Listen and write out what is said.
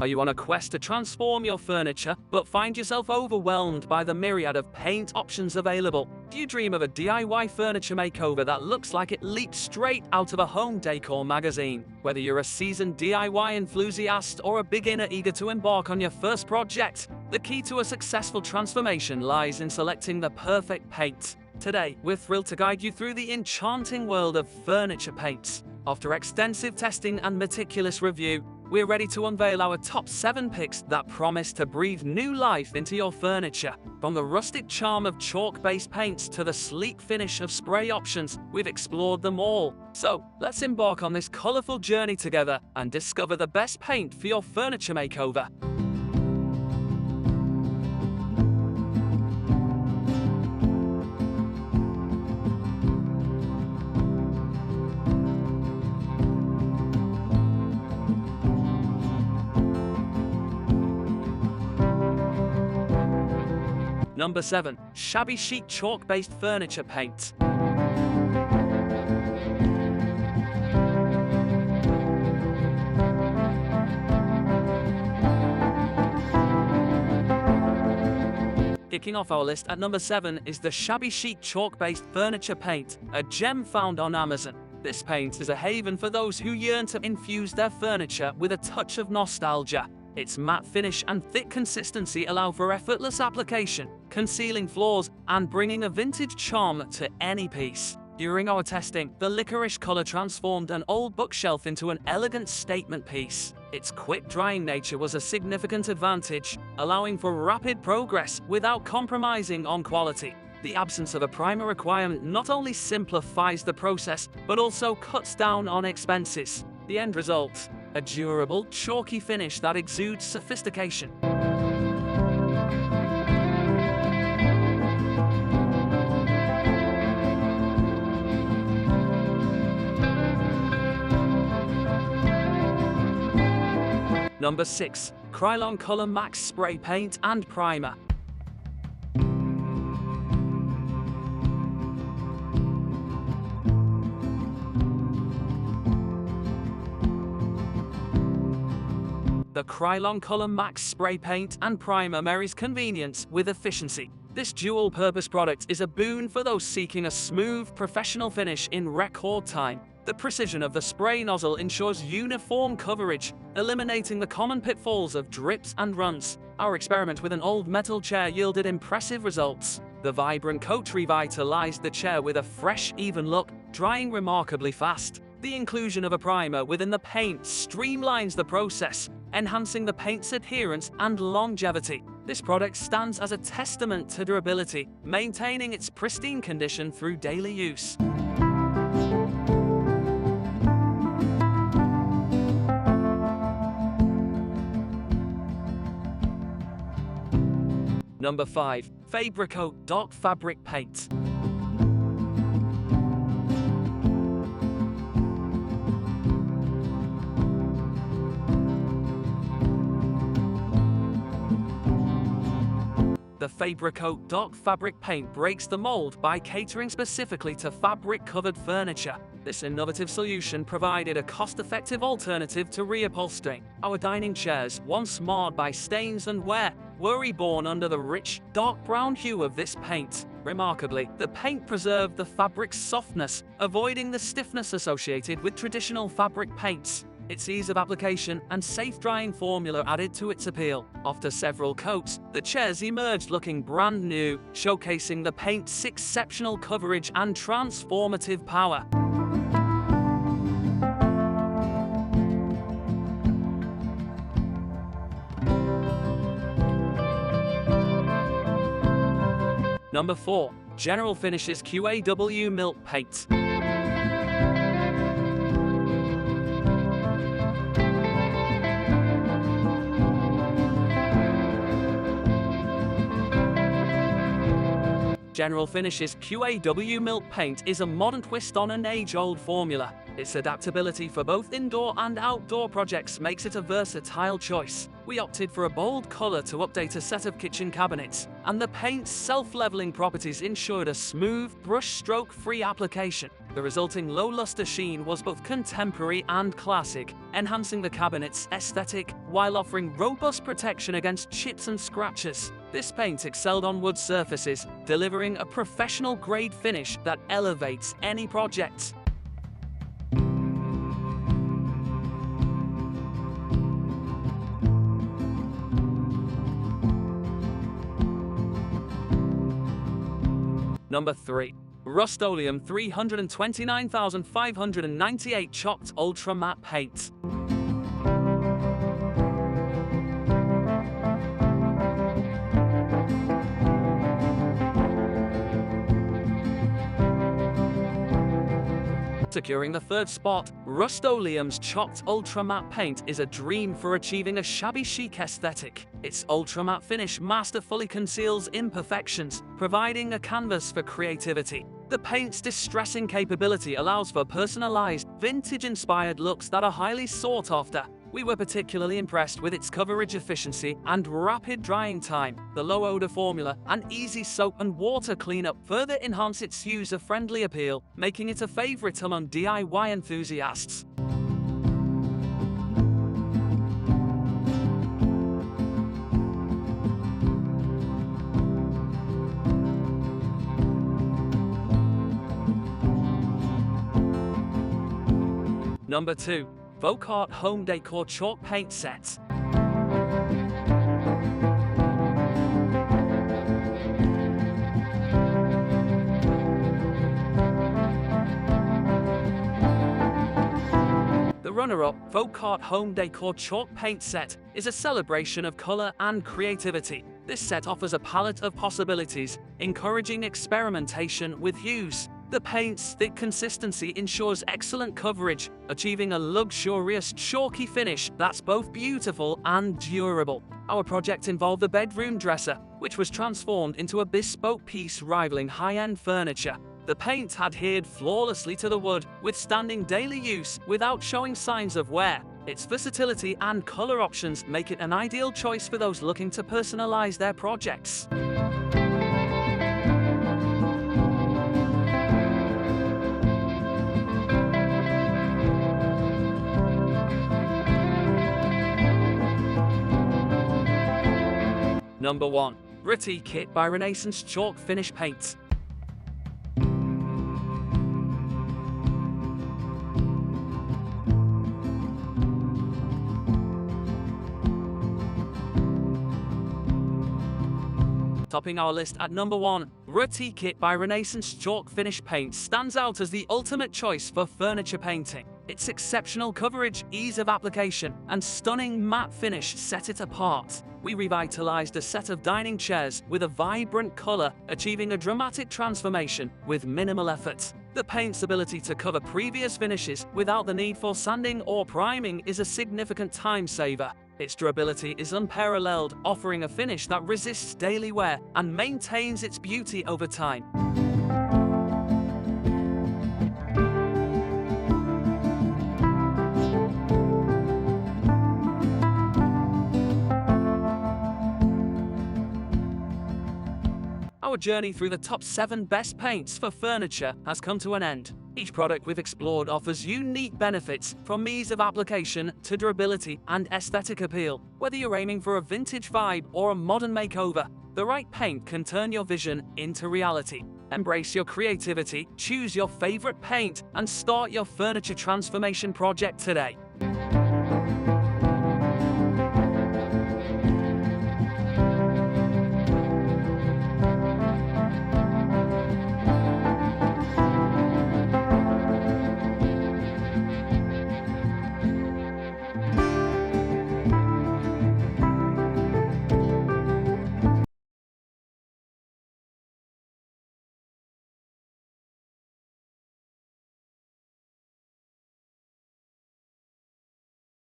Are you on a quest to transform your furniture, but find yourself overwhelmed by the myriad of paint options available? Do you dream of a DIY furniture makeover that looks like it leaped straight out of a home decor magazine? Whether you're a seasoned DIY enthusiast or a beginner eager to embark on your first project, the key to a successful transformation lies in selecting the perfect paint. Today, we're thrilled to guide you through the enchanting world of furniture paints. After extensive testing and meticulous review, we're ready to unveil our top 7 picks that promise to breathe new life into your furniture. From the rustic charm of chalk-based paints to the sleek finish of spray options, we've explored them all. So, let's embark on this colorful journey together and discover the best paint for your furniture makeover. Number 7. Shabby Chic Chalk-Based Furniture Paint. Kicking off our list at number 7 is the Shabby Chic Chalk-Based Furniture Paint, a gem found on Amazon. This paint is a haven for those who yearn to infuse their furniture with a touch of nostalgia. Its matte finish and thick consistency allow for effortless application, concealing flaws and bringing a vintage charm to any piece. During our testing, the licorice color transformed an old bookshelf into an elegant statement piece. Its quick-drying nature was a significant advantage, allowing for rapid progress without compromising on quality. The absence of a primer requirement not only simplifies the process, but also cuts down on expenses. The end result: a durable, chalky finish that exudes sophistication. Number 6. Krylon Color Maxx Spray Paint and Primer. The Krylon Color Maxx Spray Paint and Primer marries convenience with efficiency. This dual-purpose product is a boon for those seeking a smooth, professional finish in record time. The precision of the spray nozzle ensures uniform coverage, eliminating the common pitfalls of drips and runs. Our experiment with an old metal chair yielded impressive results. The vibrant coat revitalized the chair with a fresh, even look, drying remarkably fast. The inclusion of a primer within the paint streamlines the process, enhancing the paint's adherence and longevity. This product stands as a testament to durability, maintaining its pristine condition through daily use. Number 5. FabriCoat Dark Fabric Paint. The FabriCoat Dark Fabric Paint breaks the mold by catering specifically to fabric-covered furniture. This innovative solution provided a cost-effective alternative to reupholstering. Our dining chairs, once marred by stains and wear, were reborn under the rich, dark brown hue of this paint. Remarkably, the paint preserved the fabric's softness, avoiding the stiffness associated with traditional fabric paints. Its ease of application and safe drying formula added to its appeal. After several coats, the chairs emerged looking brand new, showcasing the paint's exceptional coverage and transformative power. Number 4. General Finishes QAW Milk Paint. General Finishes QAW Milk Paint is a modern twist on an age-old formula. Its adaptability for both indoor and outdoor projects makes it a versatile choice. We opted for a bold color to update a set of kitchen cabinets, and the paint's self-leveling properties ensured a smooth, brush-stroke-free application. The resulting low-luster sheen was both contemporary and classic, enhancing the cabinet's aesthetic while offering robust protection against chips and scratches. This paint excelled on wood surfaces, delivering a professional-grade finish that elevates any project. Number 3. Rust-Oleum 329,598 Chalked Ultra Matte Paint. Securing the third spot, Rust-Oleum's Chalked Ultra Matte Paint is a dream for achieving a shabby chic aesthetic. Its ultra matte finish masterfully conceals imperfections, providing a canvas for creativity. The paint's distressing capability allows for personalized, vintage-inspired looks that are highly sought after. We were particularly impressed with its coverage efficiency and rapid drying time. The low odor formula and easy soap and water cleanup further enhance its user-friendly appeal, making it a favorite among DIY enthusiasts. Number 2. FabriCoat Home Decor Chalk Paint Set. The runner-up, FabriCoat Home Decor Chalk Paint Set, is a celebration of color and creativity. This set offers a palette of possibilities, encouraging experimentation with hues. The paint's thick consistency ensures excellent coverage, achieving a luxurious, chalky finish that's both beautiful and durable. Our project involved a bedroom dresser, which was transformed into a bespoke piece rivaling high-end furniture. The paint adhered flawlessly to the wood, withstanding daily use without showing signs of wear. Its versatility and color options make it an ideal choice for those looking to personalize their projects. Number 1. Retique by Renaissance Chalk Finish Paint. Topping our list at number 1, Retique by Renaissance Chalk Finish Paint stands out as the ultimate choice for furniture painting. Its exceptional coverage, ease of application, and stunning matte finish set it apart. We revitalized a set of dining chairs with a vibrant color, achieving a dramatic transformation with minimal effort. The paint's ability to cover previous finishes without the need for sanding or priming is a significant time saver. Its durability is unparalleled, offering a finish that resists daily wear and maintains its beauty over time. Our journey through the top 7 best paints for furniture has come to an end. Each product we've explored offers unique benefits, from ease of application to durability and aesthetic appeal. Whether you're aiming for a vintage vibe or a modern makeover, the right paint can turn your vision into reality. Embrace your creativity, choose your favorite paint, and start your furniture transformation project today.